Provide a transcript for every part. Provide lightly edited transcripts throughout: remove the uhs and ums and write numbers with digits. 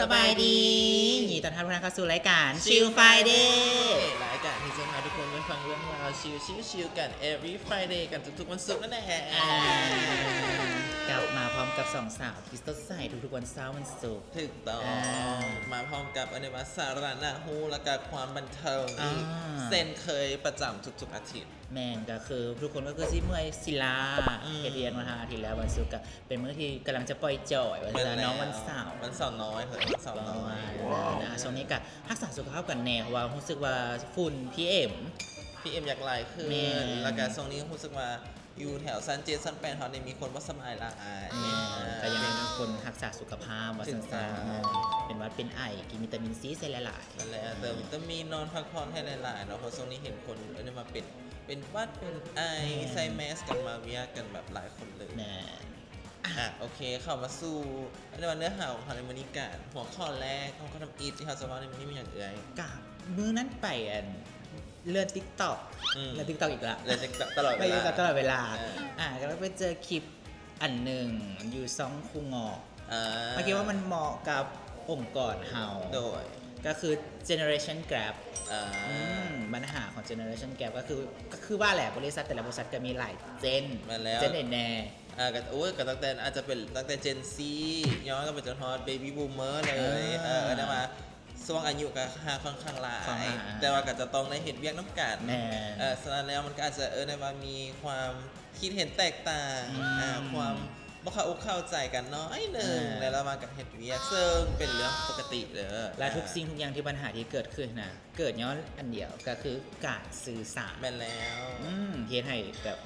สบายดียินดีต้อนรับทุกท่านเข้าสู่รายการชิลไฟเดย์ รายการที่จะพาทุกคนไปฟังเรื่องราวชิลกัน every Friday กันทุกๆวันศุกร์นั่นแหละ กลับมาพร้อมกับสองสาวที่สดใสทุกๆวันเสาร์วันศุกร์ ถูกต้อง มาพร้อมกับอนิวาสาระน่าฮูและก็ความบันเทิงอีกเส้นเคยประจำทุกๆอาทิตย์ แม่งก็คือทุกคนก็คือซิเมื่อยศิลาเรียนมาทางอาทิตย์แล้ววันศุกร์ก็เป็นมื้อที่กำลังจะปล่อยจ่อยวันจันทร์น้องวันเสาร์ วันเสาร์น้อยเหรอวันเสาร์น้อย นะช่วงนี้ก็รักษาสุขภาพกันแน่เพราะว่ารู้สึกว่าฝุ่น PM พี่เอ็มอยากไล่ขึ้น แม่ แล้วก็ช่วงนี้รู้สึกว่าอยู่แถวซันเจซันแปนเขาเนี่ยมีคนว่าสบายหลาย ก็ยังเป็นคนรักษาสุขภาพว่าสั้นๆเป็นหวัดเป็นไอกินวิตามินซีใส่หลายๆ นั่นแหละเติมวิตามินนอนพักผ่อนให้หลายๆเนาะเพราะช่วงนี้เห็นคนเนี่ยมาเป็นหวัดเป็นไอใส่แมสกันมาเวียกันแบบหลายคนเลย แม่ โอเคเข้ามาสู่ในวันเนื้อหาของพารามินิการหัวข้อแรกของเขาทำอีทที่เขาจะว่าในมันนี่มีอย่างไร กับมื้อนั้นไปเลื่อนติ๊กต็อกเลื่อนติ๊กต็อกอีกละ เลยจะตลอด ไป เวลา ตลอดเวลาก็ไปเจอคลิปอันหนึ่งอยู่ซ่องคูงอกเมื่อกี้ว่ามันเหมาะกับองค์กรเฮา โดย ก็คือ generation gap ปัญหาของ generation gap ก็คือว่าแหละบริษัทแต่ละบริษัทก็มีหลายเจน มาแล้ว เจนแน่ ก็ก็ตั้งแต่อาจจะเป็นตั้งแต่เจนซีย้อนก็ไปจนฮอตเบบี้บูมเมอร์เลยได้มาช่วงอายุก็ค่อนข้างหลายแต่ว่าก็จะต้องได้เห็นเวียกน้ำกัน แน่ ฉะนั้นแล้วมันก็อาจจะได้มามีความคิดเห็นแตกต่างความบ่เข้าอกเข้าใจกันน้อยหนึ่งแล้วเรามากับเห็ดเวียกซึ่งเป็นเรื่องปกติเลย และทุกสิ่งทุกอย่างที่ปัญหาที่เกิดขึ้นนะเกิดย้อนอันเดียวก็คือการสื่อสาร แม่นแล้ว เฮ็ดให้แบบ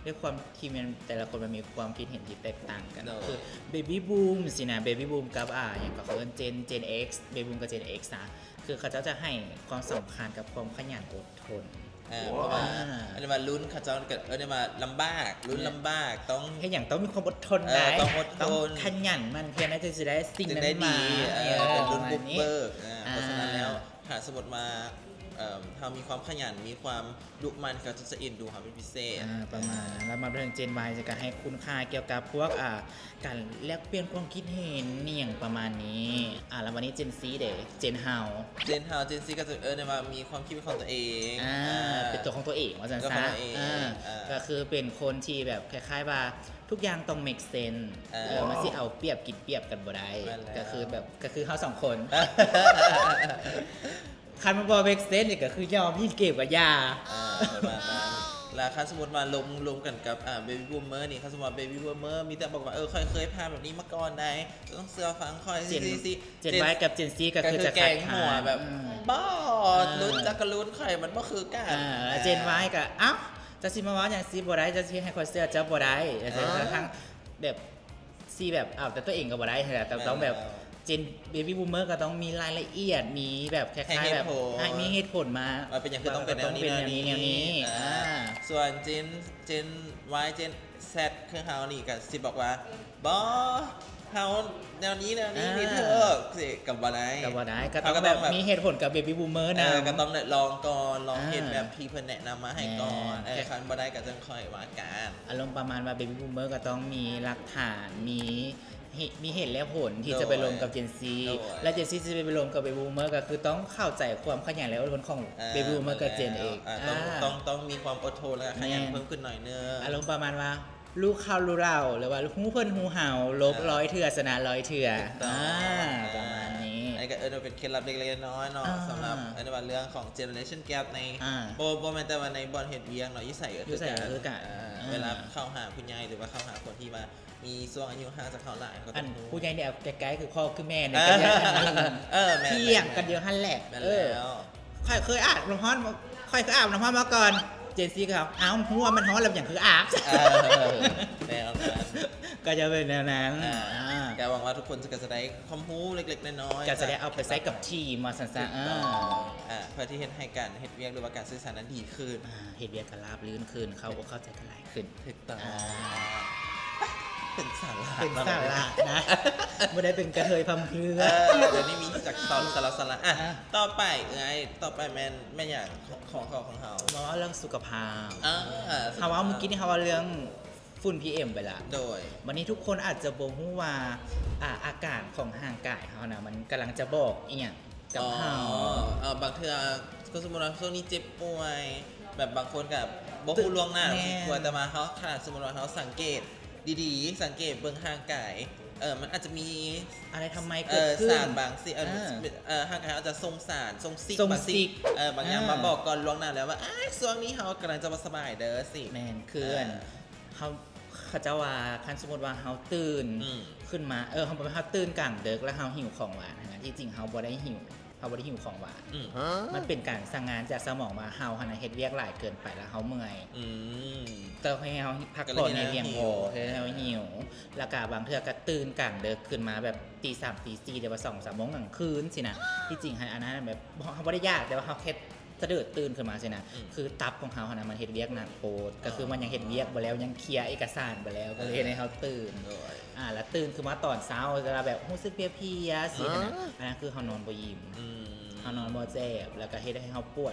ด้วยความที่มันแต่ละคนมันมีความคิดเห็นที่แตกต่างกันคือเบบี้บูมสินะเบบี้บูมกับอย่างกับเขาเรียกเจน X เบบี้บูมกับเจน X นะคือเขาจะให้ความสำคัญกับความขยันอดทน เพราะว่าอันนี้มาลุ้นเขาจะเกิดนี่มาลำบากลุ้นลำบากต้อง ให้อย่างต้องมีความอดทนได้ ต้องอดทน ต้องขยันมันเพียงนั้นจะได้สิ่ง จึง นั้น ได้ มา ดีเป็นลุ้นบุกเบิก อ่า เพราะฉะนั้นแล้วหาสมุดมาถ้ามีความขยันมีความดุมันเขาจะอินดูครับเป็นพิเศษ ประมาณนั้นแล้วมาเรื่องเจน Y จะการให้คุณค่าเกี่ยวกับพวกการแลกเปลี่ยนความคิดเห็นนี่อย่างประมาณนี้แล้ววันนี้เจน C เด้เจน How เจนฮาวเจนซีก็จะเนี่ยมามีความคิดเป็นของตัวเอง เป็นตัวของตัวเองว่าจัง ตัวข ซะ องตัวเอง ก็คือเป็นคนที่แบบคล้ายๆว่าทุกอย่างต้อง make sense มันสิเอาเปรียบกินเปรียบกันบ่ได้ก็คือเขาสองคน คันมันบอเวกเซนเนี่ยก็คือยอมยิ่งเก็บกับยา ประมาณนั้นแล้วคันสมมติมาลงกันกับเบบี้บูมเมอร์นี่คันสมมติเบบี้บูมเมอร์มีแต่บอกว่าเคยผ่านแบบนี้มาก่อนได้ต้องเสือฟังคอย เจน ซี เจนไว้กับเจนซีก็คือจะ แก ขัด ง ขา หัวแบบ อืม บ้าลุ้นจักกะลุ้นใครมันก็คือกัน เจนไว้ก็เอ้าจะซีมาว่าอย่างซีบ่ได้จะซีให้คนเสื้อเจ้าบ่ได้แต่ทั้งแบบซีแบบแต่ตัวเองก็บ่ได้แต่ต้องแบบเจนเบบี้บูมเมอร์ก็ต้องมีรายละเอียดมีแบบคล้ายๆแบบให้มีเหตุผลมา เป็นอย่างคือต้องเป็นแนวนี้ แนวนี้ ส่วนเจน Y เจน Z คือเฮานี่ก็สิบอกว่าบอเฮาแนวนี้นี่เธอสิกับบ่ได้ ก็บ่ได้ก็ต้องแบบมีเหตุผลกับเบบี้บูมเมอร์นะ ก็ต้องลองก่อนลองเห็นแบบพี่เพิ่นแนะนำมาให้ก่อนคันบ่ได้ก็จังค่อยว่ากัน อารมณ์ประมาณว่าเบบี้บูมเมอร์ก็ต้องมีหลักฐานมีเหตุและผลที่จะไปลงกับเจนซีและเจนซีจะไปลงกับเบบี้บูมเมอร์ก็คือต้องเข้าใจความขยันและอดทนของเบบี้บูมเมอร์กับเจนเอง ต้องมีความอดทนและขยันเพิ่มขึ้นหน่อยนึง อารมณ์ประมาณว่าลูกเข้ารู้เราหรือว่าหูเพิ่นหูเห่าลบร้อยเถื่อชนะร้อยเถื่อประมาณนี้ อันนี้ก็เป็นเคล็ดลับเล็กๆน้อยๆเนาะสำหรับอันนี้ว่าเรื่องของ generation gap ในโบแมนแต่ว่าในบอลเฮ็ดเวียงเนาะยิ่ใส่ก็คือกันเวลาเข้าหาคุณยายหรือว่าเข้าหาคนที่มามีช่วงอายุห่างจากเขาหลายก็ต้องรู้ ผู้ใหญ่เนี่ยใกล้ๆคือพ่อคือแม่เนี่ยเที่ยงกันเดียวหั่นแหละค่อยเคยอาบน้ำร้อนค่อยเคยอาบน้ำร้อนมาก่อนเจนซี่ครับอ้าวหัวมันร้อนแล้วอย่างคืออาบ แนวนั้น ก็จะเป็นแนวนั้น แกหวังว่าทุกคนจะได้ความรู้เล็กๆน้อยๆ ก็จะได้เอาไปใช้กับทีมมาสั่นๆเพื่อที่เฮ็ดให้การเฮ็ดเวียกหรือว่าการสื่อสารนั้นดีขึ้น เฮ็ดเวียกกันราบรื่นขึ้นเข้าใจกันหลายขึ้น ถูกต้องเป็นสาระ เป็นสาระนะไม่ได้เป็นกระเทยพำเพรื่อ เดี๋ยวนี้มีจากตอนสาระต่อไปแม่อย่างของเขา มาว่าเรื่องสุขภาพ เขา ว่าเมื่อกี้นี่เขาว่าเรื่อง ฝุ่น PM ไปละโดยวันนี้ทุกคนอาจจะบ่ฮู้ว่าอาการของร่างกายเขานะมันกำลังจะบอกอีหยังกับเฮาบางเทื่อก็สมมุติว่าช่วงนี้เจ็บป่วยแบบบางคนกับบ่ฮู้ล่วงหน้าสิป่วยแต่มาเขาขนาดสมมุติว่าเขาสังเกตดีๆสังเกตเบิ่งร่างกายมันอาจจะมีอะไรทำไมเกิดขึ้นสารบางสิร่างกายอาจจะส่งสารส่งซิกบางอย่างมาบอกก่อนล่วงหน้าแล้วว่าช่วงนี้เขากำลังจะบ่สบายเด้อสิแม่นคือเขาจะว่าคันสมมุติว่าเฮาตื่นขึ้นมาเฮาบ่เฮาตื่นกลางดึกแล้วเฮาหิวของหวานนะที่จริงเฮาบ่ได้หิวของหวานมันเป็นการสั่งงานจากสมองมาเฮาเฮ็ดเวียกหลายเกินไปแล้วเฮาเมื่อยต้องให้เฮาพักผ่อนในเพียงพอให้เฮาหิวแล้วก็บางเทื่อก็ตื่นกลางดึกขึ้นมาแบบตี3ตี4เดี๋ยวว่า 2-3 โมงกลางคืนสินะที่จริงอันนั้นแบบเฮาบ่ได้ยากแต่ว่าเฮาแค่สะดุดตื่นขึ้นมาสินะคือตับของเขานะมันเฮ็ดเวียกหนักโพดก็คือมันยังเฮ็ดเวียกบ่แล้วยังเคลียร์เอกสารบ่แล้วก็เลยให้เขาตื่นแล้วตื่นคือมาตอนเช้าจะแบบรู้สึกเพลียๆสินะอันนั้นคือเขานอนบ่ยิ้มเขานอนบ่แจ่บแล้วก็เฮ็ดให้เขาปว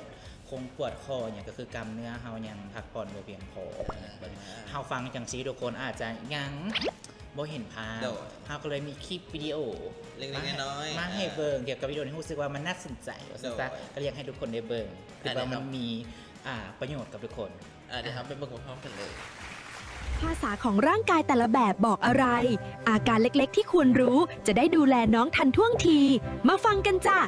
ดคออย่างก็คือกล้ามเนื้อเขายังพักผ่อนบ่เพียงพอเฮาฟังจังซี่ทุกคนอาจจะยังบ่เห็นภาพเฮาก็เลยมีคลิปวิดีโอเล็กๆน้อยๆมาให้เบิ่งเกี่ยวกับวิดีโอที่รู้สึกว่ามันน่าสนใจก็เรียกให้ทุกคนได้เบิ่งคือว่ามันมีประโยชน์กับทุกคนเดี๋ยวไปเบิ่งพร้อมกันเลยภาษาของร่างกายแต่ละแบบบอกอะไรอาการเล็กๆที่ควรรู้จะได้ดูแลน้องทันท่วงทีมาฟังกันจ้ะ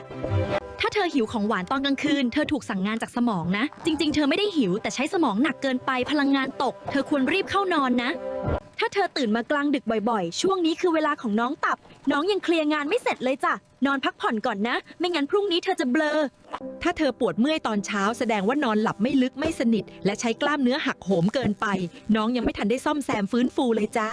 ถ้าเธอหิวของหวานตอนกลางคืนเธอถูกสั่งงานจากสมองนะจริงๆเธอไม่ได้หิวแต่ใช้สมองหนักเกินไปพลังงานตกเธอควรรีบเข้านอนนะถ้าเธอตื่นมากลางดึกบ่อยๆช่วงนี้คือเวลาของน้องตับน้องยังเคลียร์งานไม่เสร็จเลยจ้ะนอนพักผ่อนก่อนนะไม่งั้นพรุ่งนี้เธอจะเบลอถ้าเธอปวดเมื่อยตอนเช้าแสดงว่านอนหลับไม่ลึกไม่สนิทและใช้กล้ามเนื้อหักโหมเกินไปน้องยังไม่ทันได้ซ่อมแซมฟื้นฟูเลยจ้า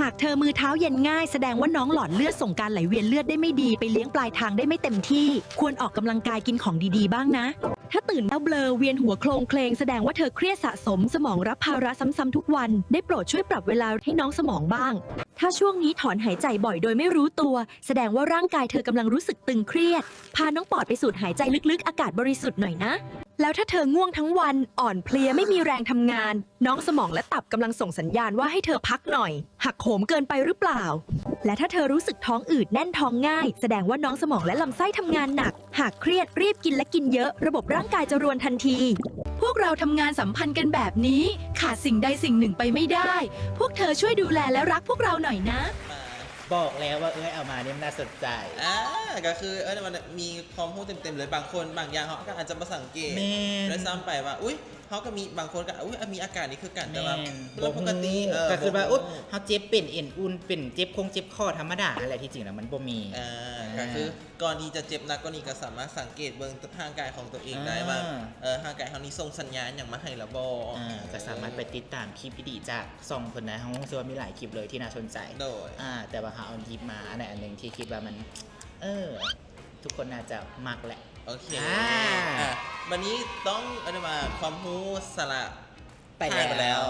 หากเธอมือเท้าเย็นง่ายแสดงว่าน้องหลอดเลือดส่งการไหลเวียนเลือดได้ไม่ดีไปเลี้ยงปลายทางได้ไม่เต็มที่ควรออกกำลังกายกินของดีๆบ้างนะถ้าตื่นแล้วเบลอเวียนหัวโคลงเคลงแสดงว่าเธอเครียดสะสมสมองรับภาระซ้ำๆทุกวันได้โปรดช่วยปรับเวลาให้น้องสมองบ้างถ้าช่วงนี้ถอนหายใจบ่อยโดยไม่รู้ตัวแสดงว่าร่างกายเธอกำลังรู้สึกตึงเครียดพาน้องปอดไปสูดหายใจลึกๆอากาศบริสุทธิ์หน่อยนะแล้วถ้าเธอง่วงทั้งวันอ่อนเพลียไม่มีแรงทำงานน้องสมองและตับกำลังส่งสัญญาณว่าให้เธอพักหน่อยหักโหมเกินไปหรือเปล่าและถ้าเธอรู้สึกท้องอืดแน่นท้องง่ายแสดงว่าน้องสมองและลำไส้ทำงานหนักหากเครียดรีบกินและกินเยอะระบบร่างกายจะรวนทันทีพวกเราทำงานสัมพันธ์กันแบบนี้ขาดสิ่งใดสิ่งหนึ่งไปไม่ได้พวกเธอช่วยดูแลและรักพวกเราหน่อยนะบอกแล้วว่าเอามาเนี่ยน่าสนใจก็คือมันมีความรู้เต็มๆเลยบางคนบางอย่างเขาก็อาจจะมาสังเกตด้วยซ้ำไปว่าอุ้ยเขาก็มีบางคนก็มีอาการนี้คือการแต่ว่าปกติก็คือว่าเขาเจ็บเป็นเอ็นอุ่นเป็นเจ็บเจ็บคอธรรมดาอะไรที่จริงแล้วมันบ่มีก็คือก่อนที่จะเจ็บนักก็นี่ก็สามารถสังเกตเบื้องร่างกายของตัวเองได้ว่าร่างกายเขานี้ส่งสัญญาณอย่างมาให้ระบก็สามารถไปติดตามคลิปดีๆจากซองคนนะเขาเชื่อว่ามีหลายคลิปเลยที่น่าสนใจแต่ว่าเขาเอาคลิปมาอันหนึ่งที่คิดว่ามันทุกคนน่าจะมักแหละโอเควันนี้ต้องมาความรู้สละไปแล้ว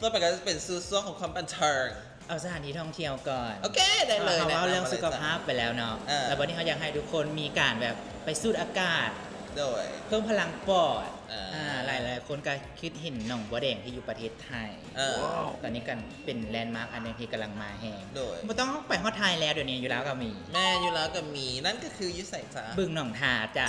ต่อไปก็จะเป็นส่วนของความบันเทิงเอาสถานที่ท่องเที่ยวก่อนโอเคได้เลยเราเรื่องสุขภาพไปแล้วเนาะแล้ววันนี้เขาอยากให้ทุกคนมีการแบบไปสูดอากาศโดยเพิ่มพลังปอดหลายคนก็คิดเห็นหนองบัวแดงที่อยู่ประเทศไทยตอนนี้กันเป็นแลนด์มาร์คอันนึงที่กำลังมาแห้งไม่ต้องไปฮอดไทยแล้วเดี๋ยวนี้อยู่แล้วก็มีแม่อยู่แล้วก็มีนั่นก็คือยุใส่จ้าบึงหนองทาจ้ะ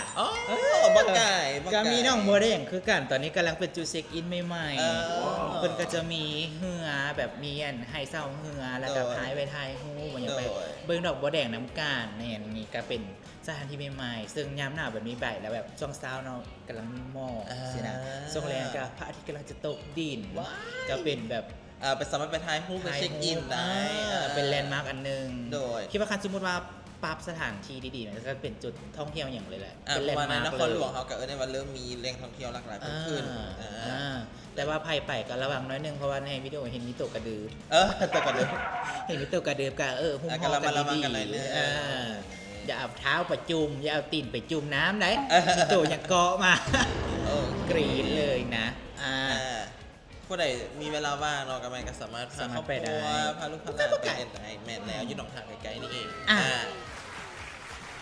บักไก่ก็มีหนองบัวแดงคือกันตอนนี้กำลังเป็นจุดเช็คอินใหม่ๆเพิ่นก็จะมีเหือแบบมีอันไฮเซาเหือแล้วก็พายไปไทยฮู้บ่อย่างไปบึงดอกบัวแดงน้ำกาลเนี่ยนี่ก็เป็นสถานที่ใหม่ๆซึ่งยามหนาวแบบนี้ใบแล้วแบบช่วงเช้าเนาะกำลังมีหมอกสินะช่วงแรงก็พระอาทิตย์กำลังจะตกดินก็เป็นแบบไปสามารถไปถ่ายรูปไปเช็คอินได้เป็นแลนด์มาร์กอันนึงโดยคิดว่าคันสมมติว่าปรับสถานที่ดีๆมันจะเป็นจุดท่องเที่ยวอย่างเลยแหละเป็นแลนด์มาร์กนครหลวงเขาก็ในวันเริ่มมีแหล่งท่องเที่ยวหลากหลายเพิ่มขึ้นแต่ว่าภัยไปก็ระวังน้อยนึงเพราะว่าในวิดีโอเห็นมีตัวกระดือตัวกระดือเห็นมีตัวกระดือกับหุ้มห่อกันดีอย่าเอาเท้าไปจุ่มอย่าเอาตีนไปจุ่มน้ำไหนตัวอย่างเกาะมากรีดเลยนะผู้ใดมีเวลาว่างเนาะก็สามารถพาครอบครัวพาลูกพาหลานไปเอ็นไอแมนแล้วอยู่หนองทางไกลๆนี่เอง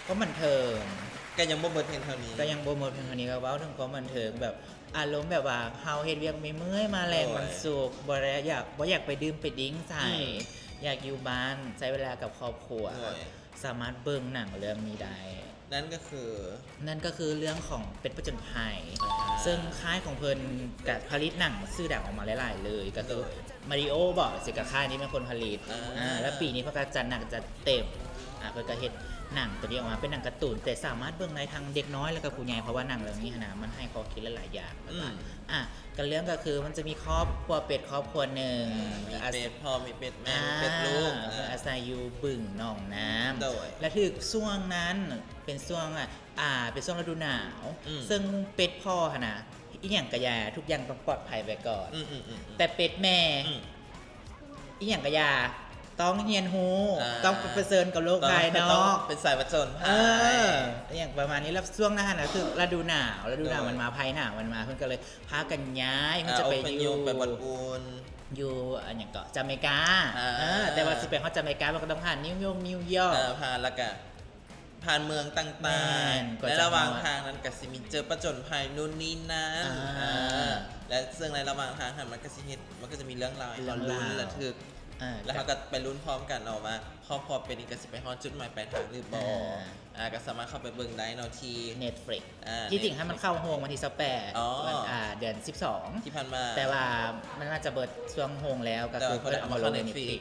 ก็บันเทิงก็ยังบ่เบิดเพียงเท่านี้ก็ยังบ่หมดเพียงเท่านี้ก็เว้าถึงความบันเทิงแบบ อารมณ์แบบว่าเฮาเฮ็ดเวียกไม่เมื่อยมาแรงมันสุกบ่ได้อยากไปดื่มไปดิ้งใส่อยากอยู่บ้านใช้เวลากับครอบครัวสามารถเบิ่งหนังเรื่องนี้ได้นั่นก็คือเรื่องของเป็ดผจญภัยซึ่งค่ายของเพิ่นกับผลิตหนังชื่อดังออกมาหลายๆเลยก็คือมาริโอบอกสิกับค่ายนี้เป็นคนผลิตแล้วปีนี้เพิ่นก็จัดหนังจัดเต็มเพิ่นก็เฮ็ดหนังตัวนี้ออกมาเป็นหนังการ์ตูนแต่สามารถเบิ่งได้ทั้งเด็กน้อยแล้วก็ผู้ใหญ่เพราะว่าหนังเรื่องนี้นะมันให้ข้อคิดหลายๆอย่างกันเรื่องก็คือมันจะมีครอบครัวเป็ดครอบครัวหนึ่งมีเป็ดพ่อมีเป็ดแม่เป็ดลูกอาศัยอยู่บึงหนองน้ำและถึงช่วงนั้นเป็นช่วงเป็นช่วงฤดูหนาวซึ่งเป็ดพ่อนะอีหยังกะยาทุกอย่างต้องปลอดภัยไว้ก่อนแต่เป็ดแม่อีหยังกะยาต้องเรียนรู้ต้องเผชิญกับโลกภายนอกเป็นสายประจนภัยอย่างประมาณนี้แล้วช่วงหน้านะคือฤดูหนาวมันมาภัยหนาวมันมาเพิ่นก็เลยพากันย้ายมันจะไปอยู่ไปบอลอูนอยู่อย่างเกาะจาเมกาแต่ว่าสิไปฮอดจาเมกามันก็ต้องผ่านนิวยอร์กผ่านแล้วก็ผ่านเมืองต่างๆในระหว่างทางนั้นก็สิมีเจอประจนภัยนู่นนี่นั่นและซึ่งในระหว่างทางมันก็จะมีเรื่องราวลุ้นระทึกแล้วเขาก็ไปลุ้นพร้อมกันออกมาครอบครัวเป็นอีกก็สิไปฮอดจุดหมายปลายทางหรือบ่ก็สามารถเข้าไปเบิ่งได้เนาะที่ Netflix ที่จริงให้มันเข้าโฮงวันที่28เดือน12ที่ผ่านมาแต่ว่ามันน่าจะเบิดช่วงโฮงแล้วก็คือเพิ่นเอามาลงใน Netflix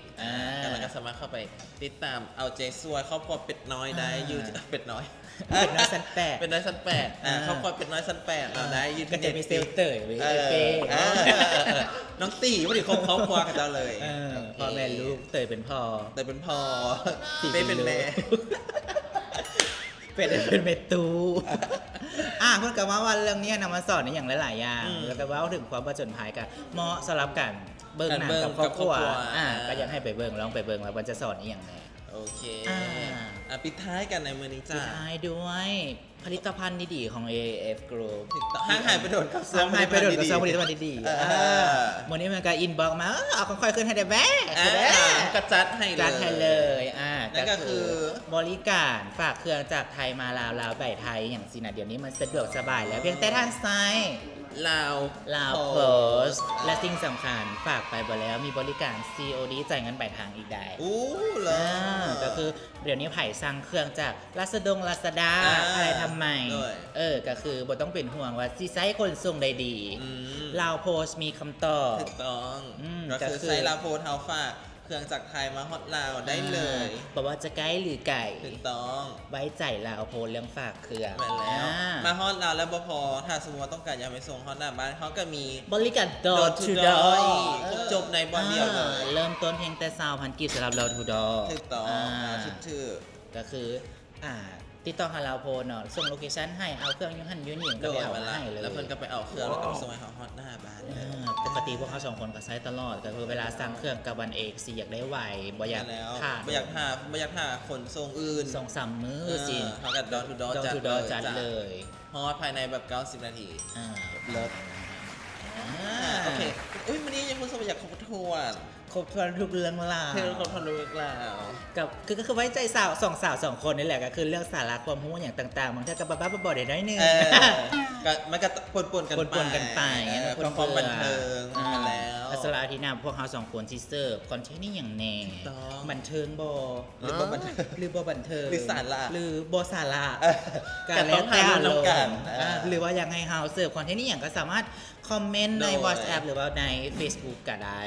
แล้วก็สามารถเข้าไปติดตามเอาใจช่วยครอบครัวเป็ดน้อยได้อยู่เป็ดน้อยชั้น8เป็นน้อยชั้น8ครอบครัวเป็ดน้อยชั้น8เราได้ยืนก็จะมีเซลเตอร์น้องตีบ่ได้ครอบครัวกับเจ้าเลยพ่อแม่ลูกเตยเป็นพ่อเป้เป็นแม่เป็ดเป็นเมตูเพิ่นก็ว่าเรื่องนี้นำมาสอนในอย่างหลายๆอย่างแล้วก็ว่าถึงความผจญภัยกันเหมาะสำหรับกันเบิ่งหนังกับครอบครัวก็อยากให้ไปเบิ่งลองไปเบิ่งว่ามันจะสอนอีหยังแน่โอเคปิดท้ายกันในมื้อนี้จ้าปิดท้ายด้วยผลิตภัณฑ์ดีๆของ AF Group ห่างหายไปโดนกับซ่องผลิตภัณฑ์ดีๆมื้อนี้มันก็อินบ็อกซ์มาเอาค่อยๆขึ้นให้ได้แบ๊ก็จัดให้เลยนั่นก็คือบริการฝากเครื่องจากไทยมาลาวไปไทยอย่างสินะเดี๋ยวนี้มันสะดวกสบายแล้วเพียงแต่ท่านไซน์ลาวโพสและสิ่งสำคัญฝากไปบ่แล้วมีบริการ COD จ่ายเงินปลายทางอีกได้เหรอก็คือเดี๋ยวนี้ไผ่สั่งเครื่องจากลาซาด้าอะไรทำไมก็คือบ่ต้องเป็นห่วงว่าสิไซส์คนส่งได้ดีลาวโพสมีคำตอบถูกต้องก็คือไซส์ลาวโพสเฮาฝากเครื่องจากไทยมาฮอตลาวได้เลยบอกว่าจะไกลหรือไก่ถูกต้องไว้ใจลาวโพสเรื่องฝากเครื่องมาแล้วมาฮอตลาวแล้วบ่พอถ้าสมมติว่าต้องการอยากไปส่งฮอตหน้าบ้านเขาก็มีบริการ Door to Door จบในบอนเดียวเลยเริ่มต้นเพียงแต่20,000 กิกสำหรับ Door to Door ถูกต้องชื่อก็คือติดต่อหาเราโพนส่งโลเคชั่นให้เอาเครื่องยูหันยูนิก็ไปเอาให้เลยแล้วเพิ่นก็ไปเอาเครื่องแล้วก็ส่งให้เขาฮอตหน้าบ้านปกติพวกเขา2คนก็ใช้ตลอดก็คือเวลาสั่งเครื่องกับวันเอกสิอยากได้ไวบ่อยากบ่อยากท่าขนส่งอื่น2-3 มื้อสิเขาก็ดอนทูดอจัดเลยฮอตภายในแบบ90 นาทีเลิศโอเควันนี้ยังคุณสมอยากขอบคุณครบทุกเรื่องราวกับคือไว้ใจสาว2 คนนี่แหละก็คือเรื่องสาระความรู้อย่างต่างๆบางทีก็บ้าๆบอๆได้นึงมันก็ปนกันไปความบันเทิงแล้วสาระที่นำพวกเขา2คนที่เสิร์ฟคอนเทนต์นี่อย่างแน่บันเทิงบ่หรือบ่บันเทิงหรือสาระหรือบ่สาระการแล้วแต่อารมณ์หรือว่าอยากให้เฮาเสิร์ฟคอนเทนต์นี่อย่างก็สามารถคอมเมนต์ใน WhatsApp หรือว่าใน Facebook ก็ได้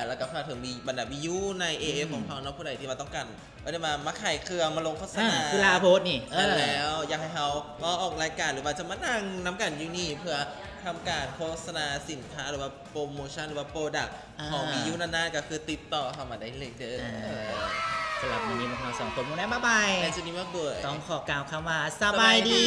แล้วก็ฝากถึงมีบรรดาวิวใน AF ของเขาเนาะผู้ใดที่มาต้องการได้มาขายเครื่องมาลงโฆษณาคือลาโพสนี่แล้วอยากให้เขามาออกรายการหรือว่าจะมานั่งน้ำกันอยู่นี่เพื่อทำการโฆษณาสินค้าหรือว่าโปรโมชั่นหรือว่าโปรดักต์ของวิวนาๆก็คือติดต่อเข้ามาได้เลยเด้อสำหรับวันนี้พวกเรา2 คนมุ่งแน่บ๊ายบายและจุดนี้มากด้วยต้องขอกล่าวคำว่าสบายดี